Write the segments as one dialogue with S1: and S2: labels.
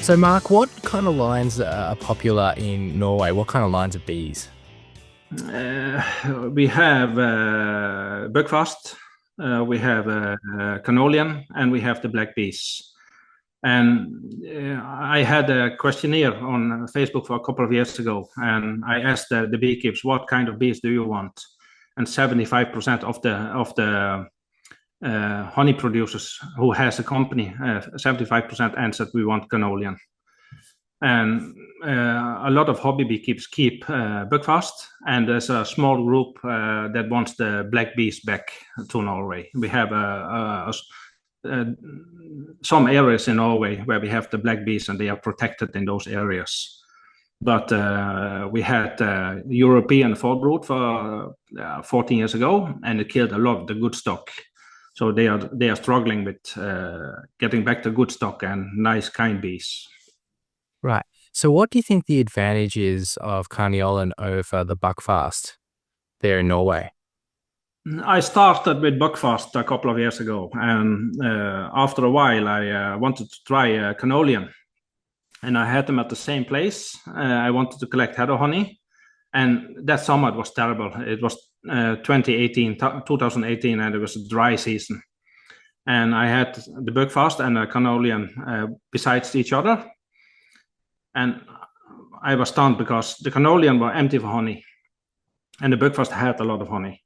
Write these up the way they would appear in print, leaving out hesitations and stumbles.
S1: So, Mark, what kind of lines are popular in Norway? What kind of lines of bees?
S2: We have Buckfast, we have Canolian, and we have the black bees. And I had a questionnaire on Facebook for a couple of years ago, and I asked the beekeepers, what kind of bees do you want? And 75% of the honey producers who has a company, 75% answered we want Canolian. And a lot of hobby beekeepers keep Buckfast, and there's a small group that wants the black bees back to Norway. We have some areas in Norway where we have the black bees, and they are protected in those areas. But we had European fall brood for 14 years ago, and it killed a lot of the good stock. So they are struggling with getting back the good stock and nice kind bees.
S1: Right. So what do you think the advantage is of Carniolan over the Buckfast there in Norway?
S2: I started with Buckfast a couple of years ago, and after a while I wanted to try Canolian, and I had them at the same place. I wanted to collect heather honey, and that summer it was terrible. It was 2018, and it was a dry season. And I had the Buckfast and the Canolian besides each other. And I was stunned because the Canolian were empty for honey, and the Buckfast had a lot of honey.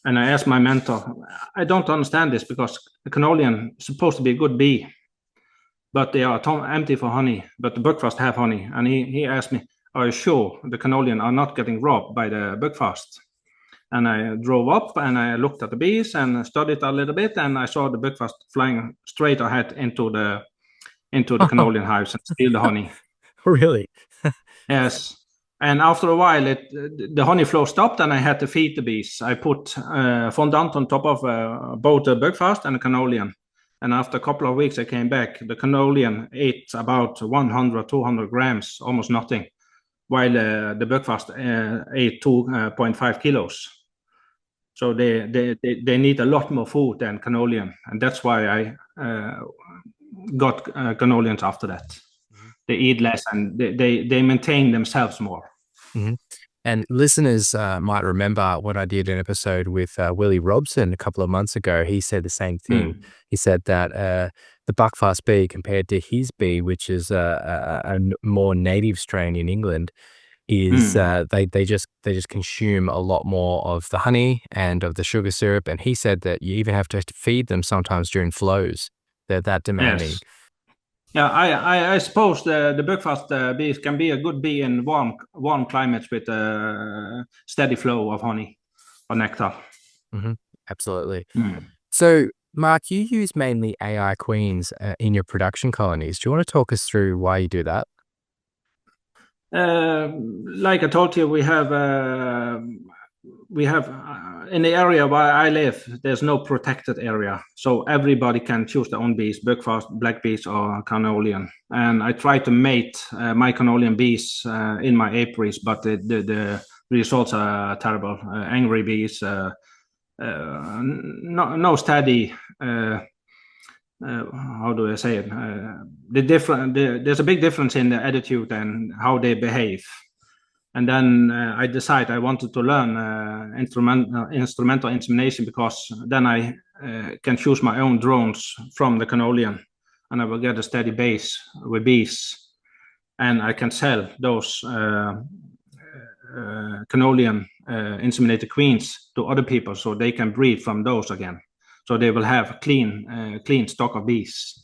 S2: And I asked my mentor, I don't understand this, because the Canolian is supposed to be a good bee, but they are empty for honey, but the Buckfast have honey. And he asked me, are you sure the Canolian are not getting robbed by the Buckfast? And I drove up and I looked at the bees and studied a little bit, and I saw the Buckfast flying straight ahead into the Canolian hives and steal the honey.
S1: Really?
S2: Yes. And after a while, the honey flow stopped, and I had to feed the bees. I put fondant on top of both the Buckfast and the Canolian. And after a couple of weeks, I came back. The Canolian ate about 100, 200 grams, almost nothing, while the Buckfast ate 2.5 kilos. So they need a lot more food than Canolian. And that's why I got Canolians after that. Mm-hmm. They eat less, and they maintain themselves more.
S1: Mm-hmm. And listeners might remember when I did an episode with Willie Robson a couple of months ago. He said the same thing. He said that the Buckfast bee compared to his bee, which is a more native strain in England, is they just consume a lot more of the honey and of the sugar syrup. And he said that you even have to feed them sometimes during flows. They're that demanding.
S2: Yes. Yeah, I suppose the Buckfast bees can be a good bee in warm climates with a steady flow of honey or nectar.
S1: Mm-hmm. Absolutely. So, Mark, you use mainly AI queens in your production colonies. Do you want to talk us through why you do that?
S2: Like I told you, we have in the area where I live, there's no protected area, so everybody can choose their own bees, Buckfast, black bees, or Canolian. And I try to mate my Canolian bees in my apiaries, but the results are terrible. Angry bees, no steady. How do I say it? There's a big difference in the attitude and how they behave. And then I decided I wanted to learn instrumental insemination, because then I can choose my own drones from the Canolian, and I will get a steady base with bees, and I can sell those Canolian inseminated queens to other people, so they can breed from those again. So they will have clean stock of bees.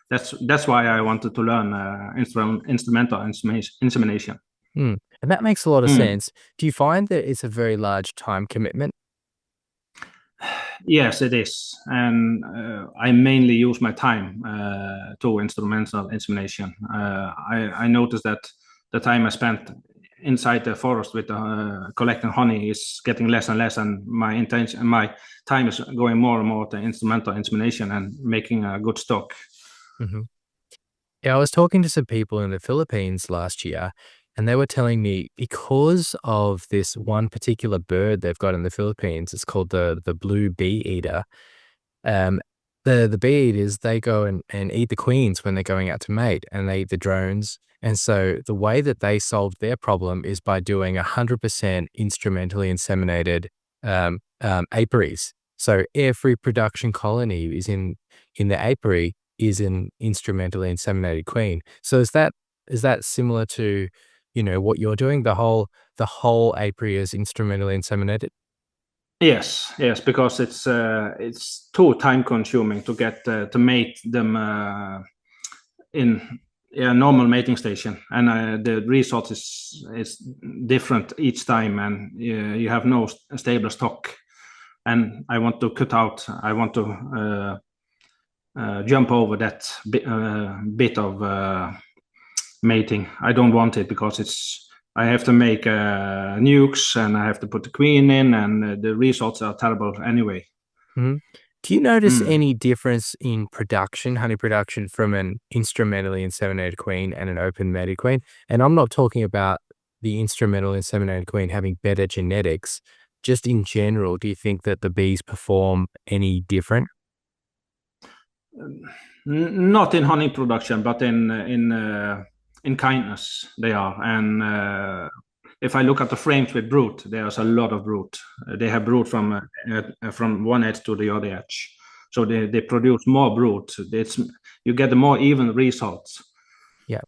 S2: That's why I wanted to learn instrumental insemination.
S1: And that makes a lot of sense. Do you find that it's a very large time commitment?
S2: Yes, it is. And I mainly use my time to instrumental insemination. I noticed that the time I spent inside the forest with collecting honey is getting less and less, and my time is going more and more to instrumental insemination and making a good stock.
S1: Mm-hmm. Yeah, I was talking to some people in the Philippines last year, and they were telling me because of this one particular bird they've got in the Philippines, it's called the blue bee eater. Um, the bee eaters, they go and eat the queens when they're going out to mate, and they eat the drones. And so the way that they solved their problem is by doing 100% instrumentally inseminated apiaries. So every production colony in the apiary is an instrumentally inseminated queen. So is that similar to, what you're doing? The whole apiary is instrumentally inseminated?
S2: Yes, because it's too time consuming to get to mate them in a normal mating station, and the result is different each time, and you have no stable stock. And I want to cut out. I want to jump over that bit of mating. I don't want it because I have to make nukes and I have to put the queen in, and the results are terrible anyway.
S1: Mhm. Do you notice
S2: Mm.
S1: any difference in production, honey production, from an instrumentally inseminated queen and an open mated queen? And I'm not talking about the instrumental inseminated queen having better genetics. Just in general, do you think that the bees perform any different?
S2: Not in honey production, but in kindness they are. And if I look at the frames with brood, there's a lot of brood. They have brood from one edge to the other edge, so they produce more brood. You get a more even results.
S1: Yeah.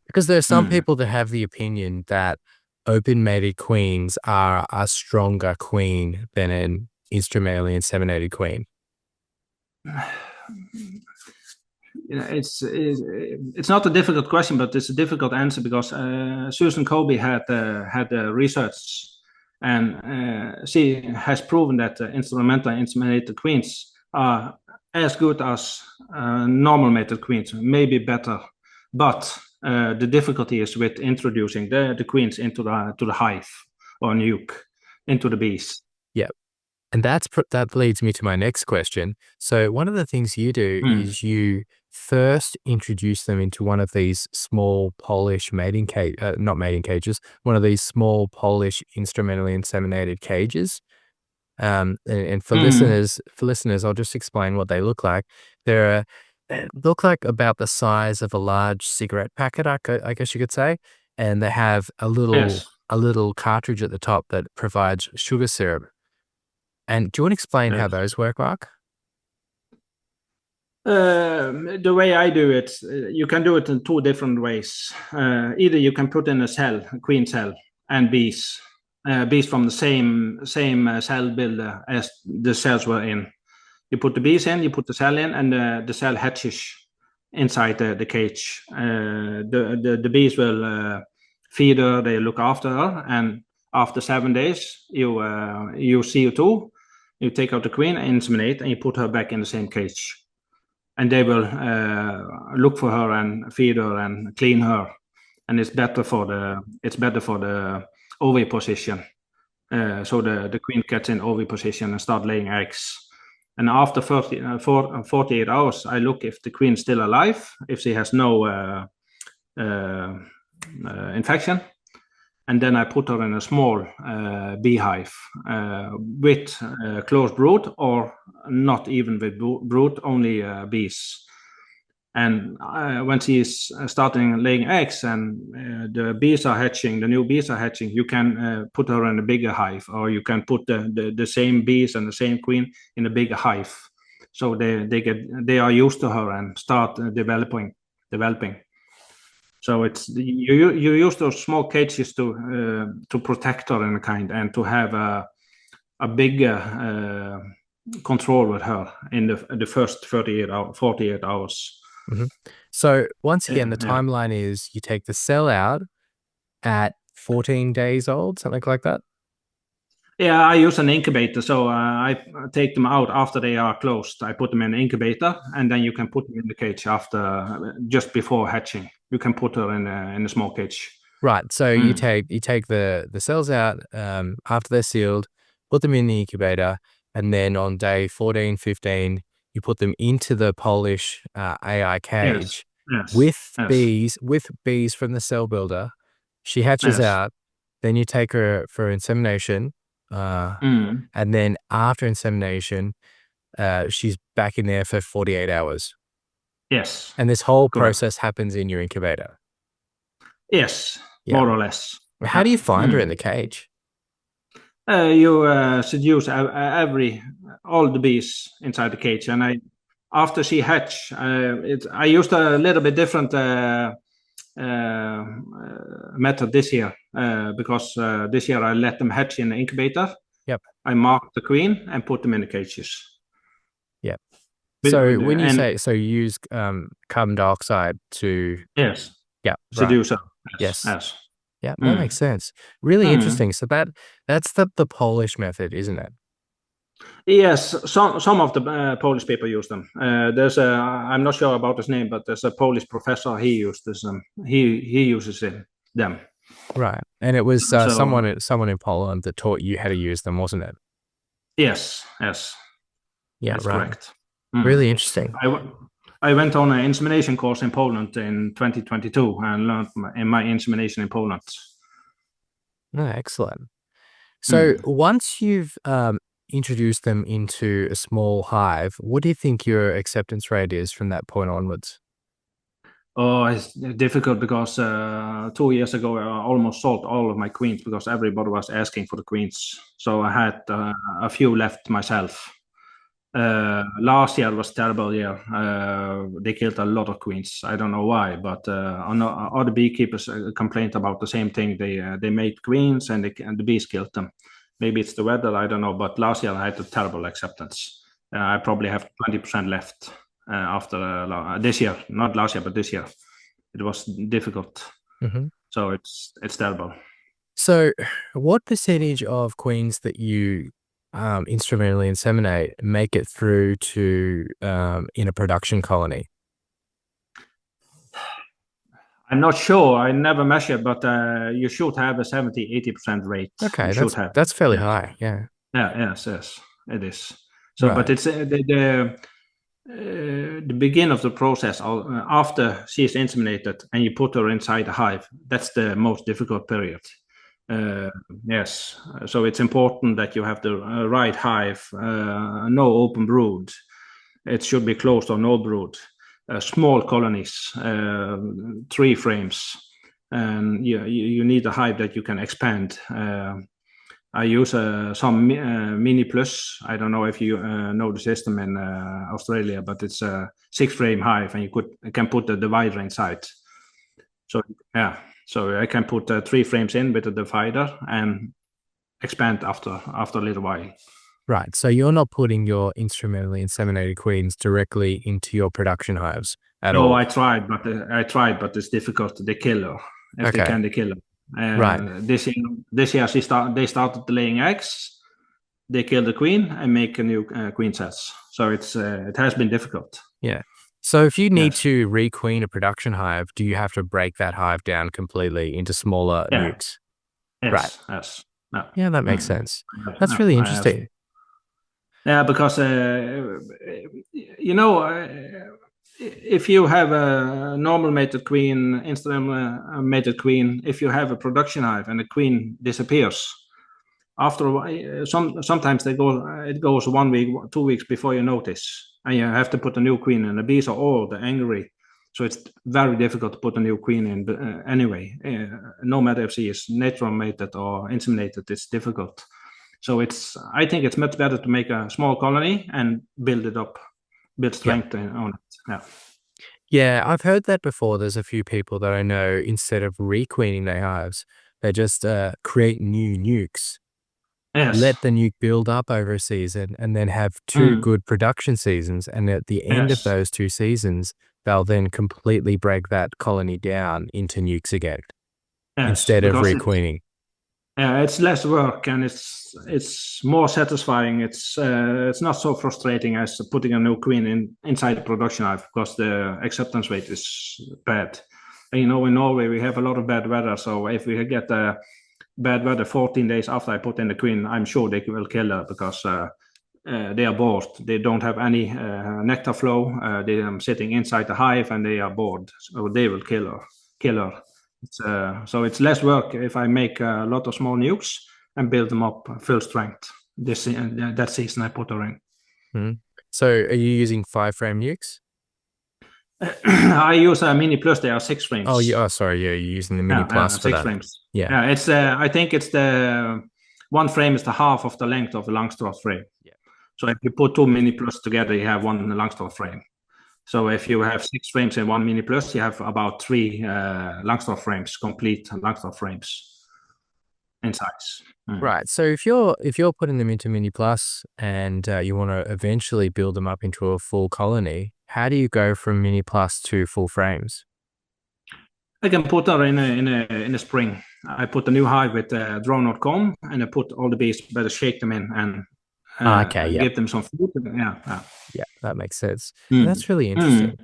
S1: Because there are some
S2: Mm.
S1: people that have the opinion that open mated queens are a stronger queen than an instrumentally inseminated queen.
S2: It's not a difficult question, but it's a difficult answer because Susan Colby had research, and she has proven that instrumental inseminated queens are as good as normal mated queens, maybe better. But the difficulty is with introducing the queens into the hive or nuke into the bees.
S1: Yeah. And that leads me to my next question. So one of the things you do
S2: Mm.
S1: is you first introduce them into one of these small Polish not mating cages, one of these small Polish instrumentally inseminated cages. And
S2: Mm.
S1: for listeners, I'll just explain what they look like. They look like about the size of a large cigarette packet, I guess you could say, and they have
S2: Yes.
S1: a little cartridge at the top that provides sugar syrup. And do you want to explain how
S2: Yes.
S1: those work, Mark?
S2: The way I do it, you can do it in two different ways. Either you can put in a queen cell, and bees from the same cell builder as the cells were in. You put the bees in, you put the cell in, and the cell hatches inside the cage. The bees will feed her, they look after her, and after 7 days, you use CO2, you take out the queen, inseminate, and you put her back in the same cage, and they will look for her and feed her and clean her, and it's better for the oviposition. So the queen gets in oviposition and start laying eggs. And after 48 hours, I look if the queen's still alive, if she has no infection, and then I put her in a small beehive with closed brood, or not even with brood, only bees. And when she is starting laying eggs and the bees are hatching, the new bees are hatching, you can put her in a bigger hive, or you can put the same bees and the same queen in a bigger hive. So they are used to her and start developing. So you use those small cages to protect her in a kind, and to have a bigger control with her in the first 48 hours.
S1: Mhm. So once again, the
S2: Yeah.
S1: timeline is you take the cell out at 14 days old, something like that?
S2: Yeah, I use an incubator, so I take them out after they are closed. I put them in an incubator, and then you can put them in the cage after, just before hatching. You can put her in a small cage.
S1: Right. So
S2: Mm.
S1: you take the cells out after they're sealed, put them in the incubator, and then on day 14, 15, you put them into the Polish AI
S2: Yes,
S1: cage.
S2: Yes.
S1: with
S2: Yes.
S1: bees from the cell builder. She hatches
S2: Yes.
S1: out. Then you take her for insemination. And then after insemination, she's back in there for 48 hours.
S2: Yes.
S1: And this whole
S2: Correct.
S1: process happens in your incubator.
S2: Yes.
S1: Yeah.
S2: More or less.
S1: How do you find her in the cage?
S2: You seduce all the bees inside the cage, and after she hatch, I used a little bit different method this year because this year I let them hatch in the incubator.
S1: Yep.
S2: I marked the queen and put them in the cages.
S1: Yep.
S2: With-
S1: So
S2: with-
S1: when you
S2: and
S1: say, so you use carbon dioxide to,
S2: yes,
S1: yeah, right.
S2: seduce her.
S1: Yes.
S2: Yes.
S1: Yeah, that makes sense. Really
S2: Mm.
S1: interesting. So that's the Polish method, isn't it?
S2: Yes, some of the Polish people use them. I'm not sure about his name, but there's a Polish professor. He uses them. He uses them.
S1: Right. And it was
S2: So
S1: someone in Poland that taught you how to use them, wasn't it?
S2: yes,
S1: Yeah,
S2: that's
S1: right.
S2: correct.
S1: Really interesting.
S2: I went on an insemination course in Poland in 2022 and learned my insemination in Poland.
S1: Oh, excellent. So once you've introduced them into a small hive, what do you think your acceptance rate is from that point onwards?
S2: Oh, it's difficult because 2 years ago I almost sold all of my queens because everybody was asking for the queens. So I had a few left myself. Last year was terrible year. They killed a lot of queens. I don't know why, but other beekeepers complained about the same thing. They made queens and the bees killed them. Maybe it's the weather. I don't know. But last year I had a terrible acceptance. I probably have 20% left after this year, not last year, but this year. It was difficult. So it's terrible.
S1: So what percentage of queens that you instrumentally inseminate make it through to in a production colony?
S2: I'm not sure. I never measured, but you should have a 70-80% rate.
S1: Okay,
S2: you should have.
S1: that's fairly
S2: Yes.
S1: high. Yeah.
S2: Yes, it is. So,
S1: Right.
S2: but it's the beginning of the process after she is inseminated and you put her inside the hive. That's the most difficult period. Yes, so it's important that you have the right hive, no open brood. It should be closed or no brood. Small colonies, 3 frames, and you need a hive that you can expand. I use some Mini Plus. I don't know if you know the system in Australia, but it's a 6-frame hive, and you can put the divider inside. So yeah, so I can put 3 frames in with the divider and expand after a little while.
S1: Right. So you're not putting your instrumentally inseminated queens directly into your production hives at all?
S2: No, I tried, but it's difficult. They kill her. If they can, they kill her.
S1: Right.
S2: This year they started laying eggs. They kill the queen and make a new queen sets. So it has been difficult.
S1: Yeah. So if you need to requeen a production hive, do you have to break that hive down completely into smaller nukes?
S2: Yes.
S1: Right.
S2: Yes.
S1: Yeah, that makes sense. That's really interesting.
S2: Yeah, because if you have a normal mated queen, instant mated queen, if you have a production hive and the queen disappears, after a while, sometimes it goes 1 week, 2 weeks before you notice, and you have to put a new queen in. The bees are old, they're angry, so it's very difficult to put a new queen in. But anyway, no matter if she is natural mated or inseminated, it's difficult. So I think it's much better to make a small colony and build it up, build strength on it. Yeah.
S1: Yeah, I've heard that before. There's a few people that I know, instead of requeening their hives, they just create new nukes.
S2: Yes.
S1: Let the nuke build up over a season and then have 2 good production seasons. And at the end of those 2 seasons, they'll then completely break that colony down into nukes again instead of requeening.
S2: Yeah, it's less work and it's more satisfying. It's not so frustrating as putting a new queen inside the production hive because the acceptance rate is bad. And in Norway we have a lot of bad weather, so if we get bad weather 14 days after I put in the queen, I'm sure they will kill her because they are bored. They don't have any nectar flow. They are sitting inside the hive and they are bored, so they will kill her. So it's less work if I make a lot of small nukes and build them up full strength. That season I put her in.
S1: Mm-hmm. So are you using 5-frame nukes?
S2: I use a Mini Plus. They are 6 frames.
S1: Oh, sorry. Yeah, you're using the Mini Plus for
S2: 6
S1: that.
S2: frames.
S1: Yeah.
S2: It's. I think it's the 1 frame is the half of the length of a Langstroth frame.
S1: Yeah.
S2: So if you put 2 Mini Plus together, you have 1 Langstroth frame. So if you have 6 frames in 1 Mini Plus, you have about 3 Langstroth frames, complete Langstroth frames in size.
S1: Right. So if you're putting them into Mini Plus and you want to eventually build them up into a full colony, how do you go from Mini Plus to full frames?
S2: I can put her in a spring. I put a new hive with drone.com and I put all the bees, better shake them in and give them some food.
S1: Yeah, that makes sense. That's really interesting.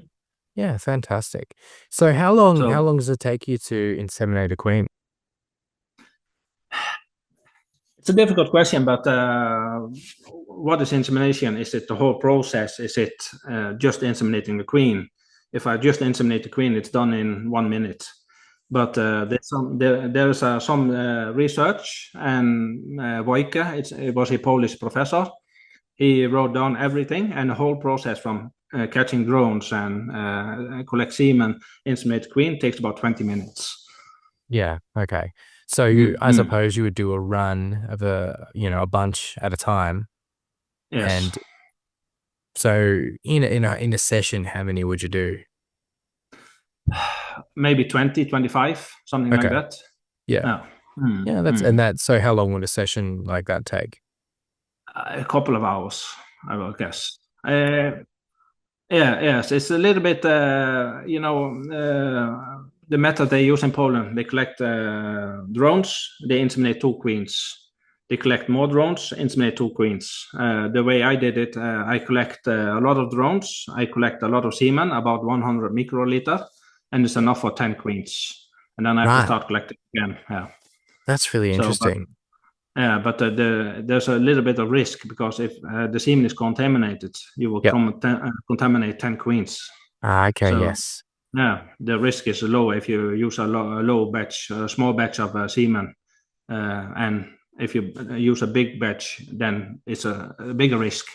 S1: Yeah, fantastic. So how long does it take you to inseminate a queen?
S2: It's a difficult question, but what is insemination? Is it the whole process? Is it just inseminating the queen? If I just inseminate the queen, it's done in 1 minute. But there is some research, and Wojke, it was a Polish professor. He wrote down everything, and the whole process from catching drones and collect semen, inseminate the queen takes about 20 minutes.
S1: Yeah. Okay. So I suppose you would do a run of a bunch at a time.
S2: Yes.
S1: And so in a session, how many would you do?
S2: Maybe 20, 25, something like that.
S1: Yeah. Yeah. So how long would a session like that take?
S2: A couple of hours, I will guess. Yes, it's a little bit, the method they use in Poland. They collect drones, they inseminate 2 queens. They collect more drones, inseminate 2 queens. The way I did it, I collect a lot of drones. I collect a lot of semen, about 100 microliter, and it's enough for 10 queens. And then I have to start collecting again. Yeah.
S1: That's really interesting.
S2: But there's a little bit of risk because if the semen is contaminated, you will contaminate 10 queens.
S1: Okay, so, yes.
S2: Yeah, the risk is low if you use a low batch, a small batch of semen. And if you use a big batch, then it's a bigger risk.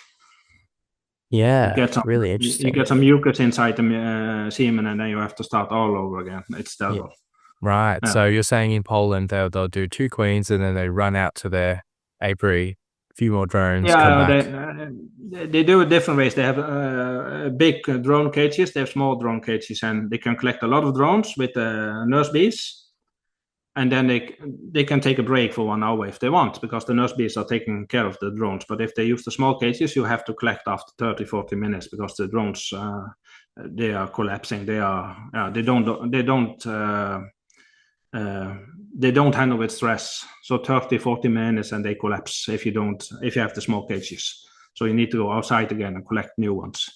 S1: Yeah, really interesting.
S2: You get some mucus inside the semen and then you have to start all over again. It's terrible.
S1: Yeah. Right. Yeah. So you're saying in Poland they'll do 2 queens and then they run out to their apiary, a few more drones.
S2: Yeah, they do it different ways. They have big drone cages. They have small drone cages, and they can collect a lot of drones with nurse bees. And then they can take a break for 1 hour if they want, because the nurse bees are taking care of the drones. But if they use the small cages, you have to collect after 30, 40 minutes because the drones they are collapsing. They don't handle with stress. So 30, 40 minutes and they collapse if you have the small cages. So you need to go outside again and collect new ones.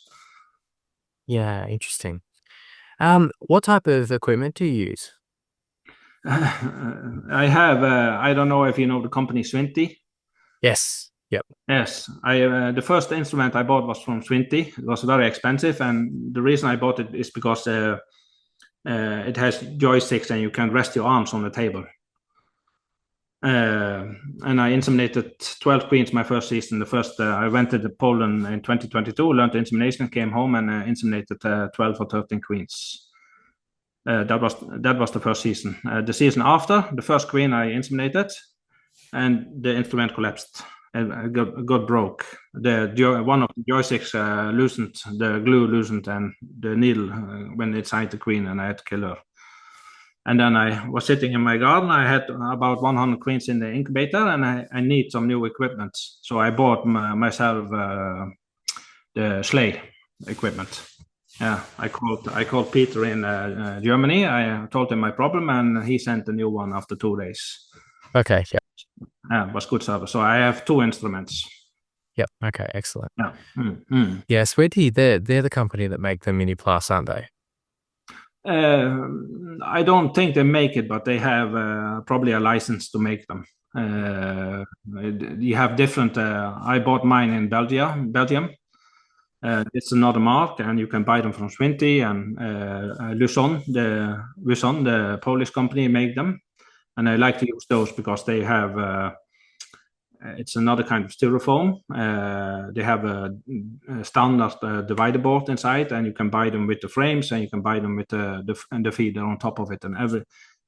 S1: Yeah, interesting. What type of equipment do you use?
S2: I have, I don't know if you know the company Svinti.
S1: Yes. Yep.
S2: Yes. The first instrument I bought was from Svinti. It was very expensive. And the reason I bought it is because it has joysticks and you can rest your arms on the table. And I inseminated 12 queens my first season. I went to Poland in 2022, learned insemination, came home and inseminated 12 or 13 queens. That was the first season. The season after, the first queen I inseminated, and the instrument collapsed. Got broke. One of the joysticks loosened, the glue loosened, and the needle went inside the queen, and I had to kill her. And then I was sitting in my garden. I had about 100 queens in the incubator, and I need some new equipment. So I bought myself the sleigh equipment. Yeah, I called Peter in Germany. I told him my problem, and he sent a new one after 2 days.
S1: Okay, yeah.
S2: Yeah, it was good service. So I have 2 instruments.
S1: Yep. Okay, excellent.
S2: Yeah.
S1: Yeah, Sweetie, they're the company that make the Mini Plus, aren't they?
S2: I don't think they make it, but they have probably a license to make them. You have different. I bought mine in Belgium. It's another mark, and you can buy them from Swinty and Luson, the Polish company, make them. And I like to use those because they have. It's another kind of styrofoam. They have a standard divider board inside, and you can buy them with the frames, and you can buy them with the feeder on top of it, and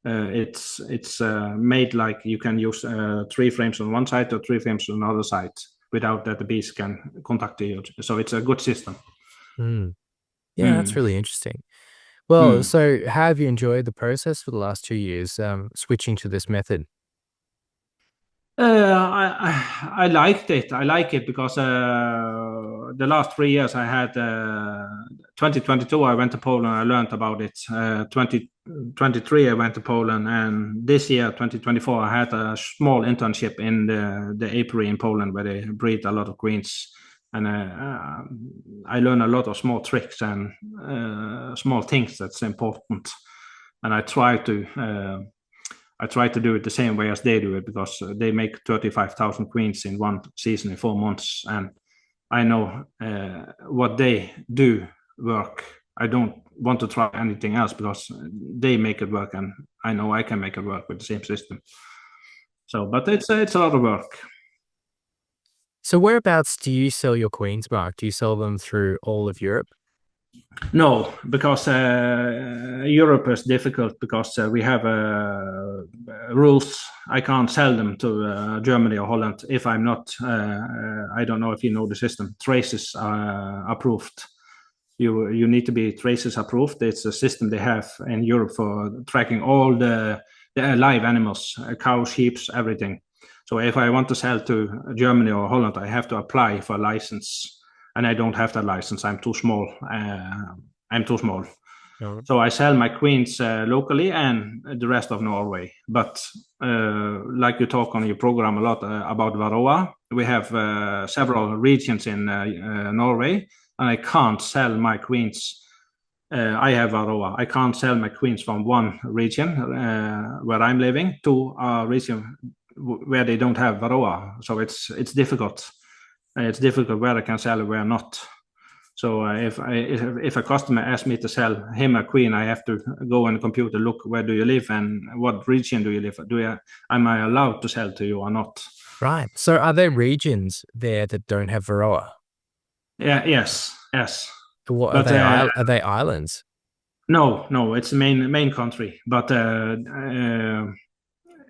S2: it's made like you can use 3 frames on one side or 3 frames on another side without that the bees can contact you. So it's a good system.
S1: Yeah, that's really interesting. Well, so how have you enjoyed the process for the last 2 years, switching to this method?
S2: I liked it. I like it because the last 3 years I had 2022 I went to Poland. I learned about it. 2023 I went to Poland, and this year 2024 I had a small internship in the apiary in Poland where they breed a lot of queens, and I learned a lot of small tricks and small things that's important, and I try to do it the same way as they do it because they make 35,000 queens in one season in 4 months, and I know what they do work. I don't want to try anything else because they make it work, and I know I can make it work with the same system. So, but it's a lot of work.
S1: So whereabouts do you sell your queens, Mark? Do you sell them through all of Europe?
S2: No, because Europe is difficult because we have rules. I can't sell them to Germany or Holland if I'm not. I don't know if you know the system. Traces approved. You need to be traces approved. It's a system they have in Europe for tracking all the live animals, cows, sheep, everything. So if I want to sell to Germany or Holland, I have to apply for a license. And I don't have that license. I'm too small. So I sell my queens locally and the rest of Norway. But like you talk on your program a lot about varroa, we have several regions in Norway, and I can't sell my queens. I have varroa. I can't sell my queens from one region where I'm living to a region where they don't have varroa. So it's difficult. It's difficult where I can sell and where not. So if a customer asks me to sell him a queen, I have to go on the computer, look, where do you live and what region do you live? Am I allowed to sell to you or not?
S1: Right. So are there regions there that don't have varroa?
S2: Yeah. Yes.
S1: What
S2: but
S1: are they islands?
S2: No. It's the main country, but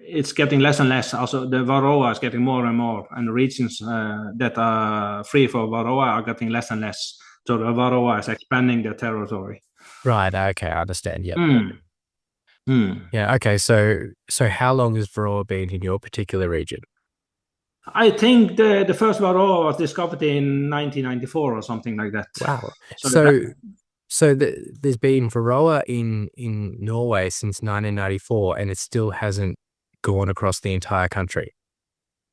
S2: it's getting less and less. Also, the varroa is getting more and more, and the regions that are free for varroa are getting less and less. So the varroa is expanding their territory.
S1: Right. Okay, I understand. Yep. Yeah. Okay. So how long has varroa been in your particular region?
S2: I think the first varroa was discovered in 1994 or something like that.
S1: Wow. So there's been varroa in Norway since 1994, and it still hasn't gone across the entire country.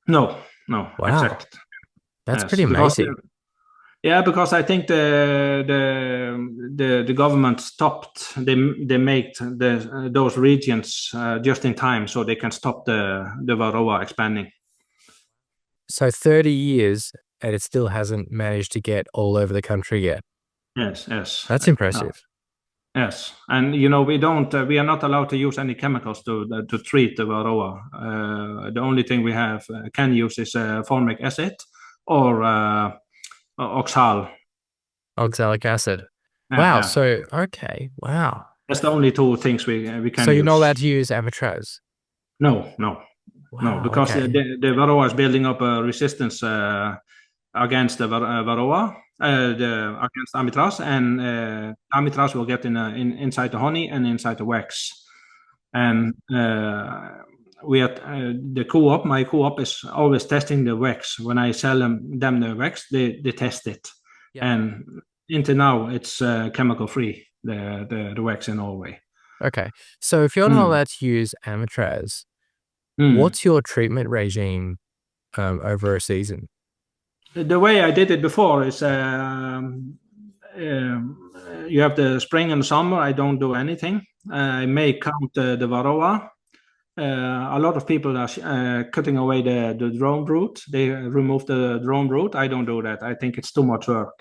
S2: No.
S1: Wow.
S2: Exactly.
S1: That's pretty amazing.
S2: Because I think the government stopped. They made those regions just in time so they can stop the varroa expanding.
S1: So 30 years and it still hasn't managed to get all over the country yet.
S2: Yes.
S1: That's impressive.
S2: Yes, and we are not allowed to use any chemicals to treat the varroa. The only thing we can use is formic acid or
S1: oxalic acid. Wow. So okay. Wow.
S2: That's the only 2 things we can use.
S1: So you're not allowed to use amitraz?
S2: No.
S1: Wow,
S2: because
S1: okay.
S2: the varroa is building up a resistance against the varroa, against amitraz, and amitraz will get inside the honey and inside the wax. And we are the co-op. My co-op is always testing the wax. When I sell them the wax, they test it, and until now it's chemical free. The wax in Norway.
S1: Okay, so if you're not allowed to use amitraz, what's your treatment regime over a season?
S2: The way I did it before is you have the spring and summer. I don't do anything. I may count the varroa, a lot of people are cutting away the drone brood. They remove the drone brood. I don't do that. I think it's too much work.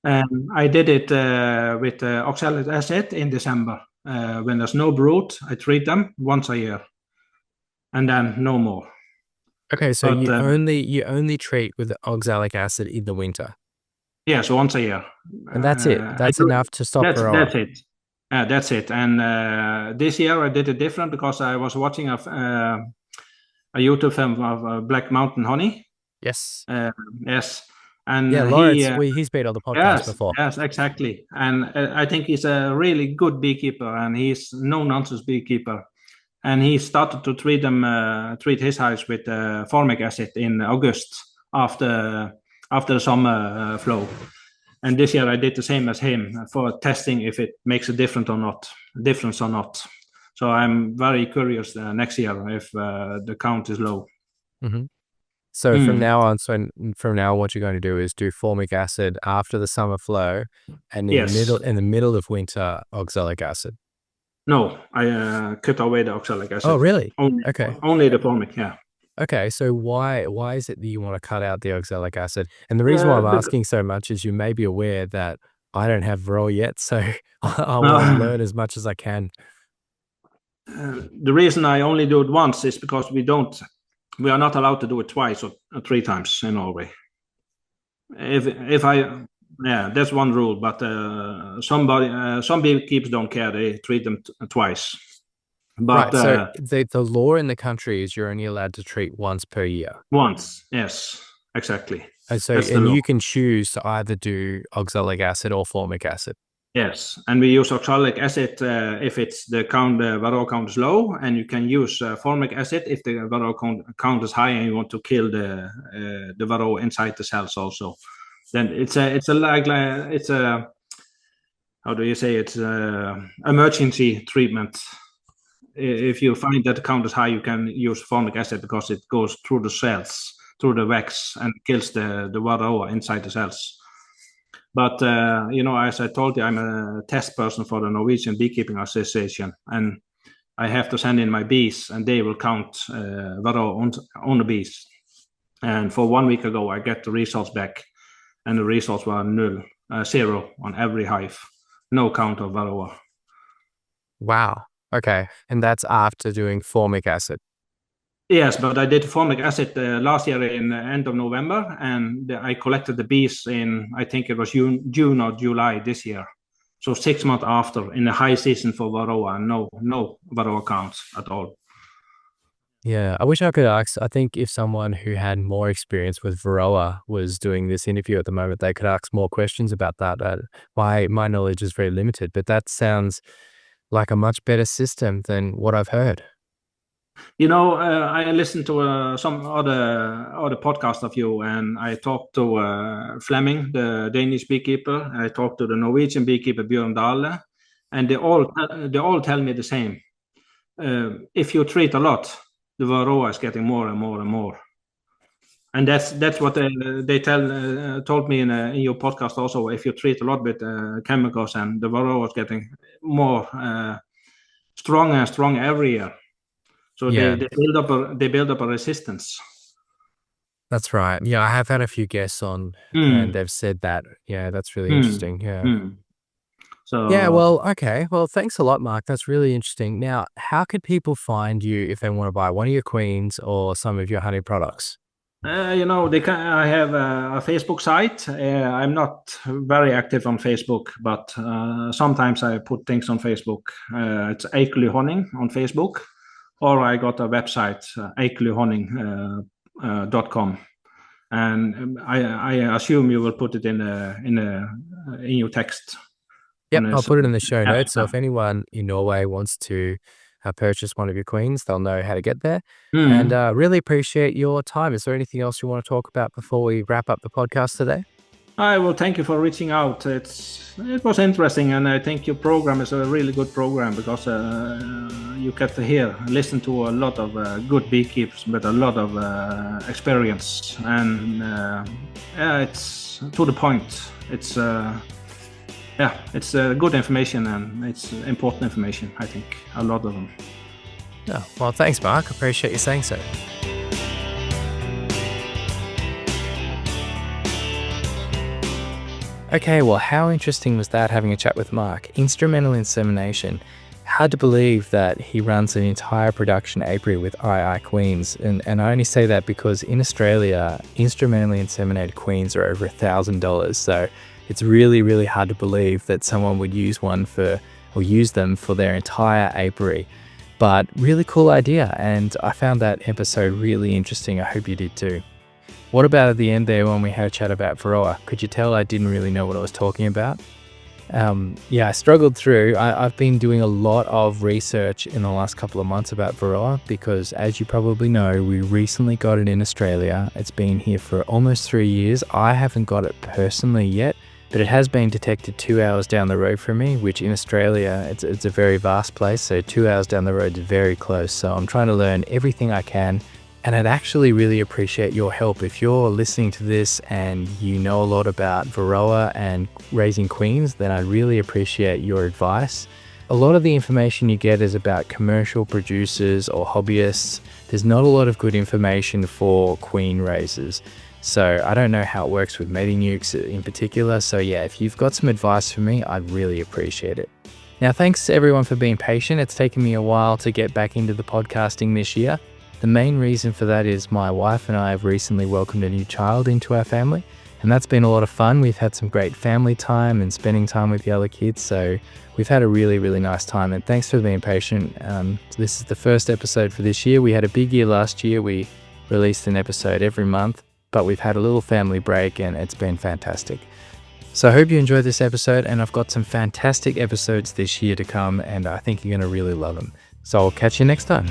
S2: And I did it with oxalic acid in December. When there's no brood, I treat them once a year, and then no more.
S1: Okay, so you only treat with oxalic acid in the winter.
S2: Yeah, so once a year.
S1: And that's it. That's enough to stop varroa.
S2: That's it. That's it. And this year I did it different because I was watching a YouTube film of Black Mountain Honey.
S1: Yes.
S2: Yes. And
S1: yeah, Lawrence, he's been on the podcast before.
S2: Yes, exactly. And I think he's a really good beekeeper, and he's no-nonsense beekeeper. And he started to treat his hives with formic acid in August after the summer flow. And this year I did the same as him for testing if it makes a difference or not. So I'm very curious next year if the count is low.
S1: Mm-hmm. So from now on, what you're going to do is do formic acid after the summer flow, and in the middle of winter, oxalic acid.
S2: No, I cut away the oxalic acid.
S1: Oh, really?
S2: Only the formic, yeah.
S1: Okay, so why is it that you want to cut out the oxalic acid? And the reason why I'm asking so much is you may be aware that I don't have varroa yet, so I want to learn as much as I can.
S2: The reason I only do it once is because we are not allowed to do it twice or 3 times in Norway. That's one rule, but some beekeepers don't care. They treat them twice. But
S1: right, so the law in the country is you're only allowed to treat once per year.
S2: Once, yes, exactly.
S1: And so you can choose to either do oxalic acid or formic acid.
S2: Yes, and we use oxalic acid if it's the varroa count is low, and you can use formic acid if the varroa count is high and you want to kill the varroa inside the cells also. Then it's a how do you say it? Emergency treatment. If you find that the count is high, you can use formic acid because it goes through the cells, through the wax, and kills the varroa inside the cells. But, as I told you, I'm a test person for the Norwegian Beekeeping Association, and I have to send in my bees, and they will count varroa on the bees. And for 1 week ago, I get the results back, and the results were 0 on every hive. No count of varroa.
S1: Wow. Okay, and that's after doing formic acid.
S2: Yes, but I did formic acid last year in the end of November, and I collected the bees in, I think it was June or July this year. So 6 months after, in the high season for varroa, no varroa counts at all.
S1: Yeah, I wish I could ask. I think if someone who had more experience with varroa was doing this interview at the moment, they could ask more questions about that. My knowledge is very limited, but that sounds like a much better system than what I've heard.
S2: I listened to some other podcast of you, and I talked to Flemming, the Danish beekeeper. I talked to the Norwegian beekeeper Bjørn Dale, and they all tell me the same. If you treat a lot, the varroa is getting more and more and more, and that's what they told me in your podcast also. If you treat a lot with chemicals, and the varroa is getting more stronger and stronger every year. So they build up a resistance.
S1: That's right. Yeah, I have had a few guests on, and they've said that. Yeah, that's really interesting. Yeah. So yeah, well, okay. Well, thanks a lot, Mark. That's really interesting. Now, how could people find you if they want to buy one of your queens or some of your honey products?
S2: I have a Facebook site. I'm not very active on Facebook, but sometimes I put things on Facebook. It's Eikelyhonning on Facebook. Or I got a website, eikelyhonning.com, and I assume you will put it in your text.
S1: Yep, I'll put it in the show notes. So if anyone in Norway wants to purchase one of your queens, they'll know how to get there. And really appreciate your time. Is there anything else you want to talk about before we wrap up the podcast today?
S2: I will thank you for reaching out. It was interesting, and I think your program is a really good program because you get to listen to a lot of good beekeepers with a lot of experience, and it's to the point. It's good information, and it's important information. I think a lot of them.
S1: Oh, well, thanks, Mark. Appreciate you saying so. Okay, well, how interesting was that, having a chat with Mark? Instrumental insemination. Hard to believe that he runs an entire production apiary with II queens. And I only say that because in Australia, instrumentally inseminated queens are over $1,000. So it's really, really hard to believe that someone would use them for their entire apiary. But really cool idea. And I found that episode really interesting. I hope you did too. What about at the end there when we had a chat about varroa? Could you tell I didn't really know what I was talking about? I struggled through. I've been doing a lot of research in the last couple of months about varroa because, as you probably know, we recently got it in Australia. It's been here for almost 3 years. I haven't got it personally yet, but it has been detected 2 hours down the road from me, which in Australia, it's a very vast place. So 2 hours down the road is very close. So I'm trying to learn everything I can. And I'd actually really appreciate your help. If you're listening to this and you know a lot about varroa and raising queens, then I'd really appreciate your advice. A lot of the information you get is about commercial producers or hobbyists. There's not a lot of good information for queen raisers. So I don't know how it works with Metinukes in particular. So yeah, if you've got some advice for me, I'd really appreciate it. Now, thanks to everyone for being patient. It's taken me a while to get back into the podcasting this year. The main reason for that is my wife and I have recently welcomed a new child into our family, and that's been a lot of fun. We've had some great family time and spending time with the other kids, so we've had a really, really nice time, and thanks for being patient. This is the first episode for this year. We had a big year last year. We released an episode every month, but we've had a little family break, and it's been fantastic. So I hope you enjoyed this episode, and I've got some fantastic episodes this year to come, and I think you're going to really love them. So I'll catch you next time.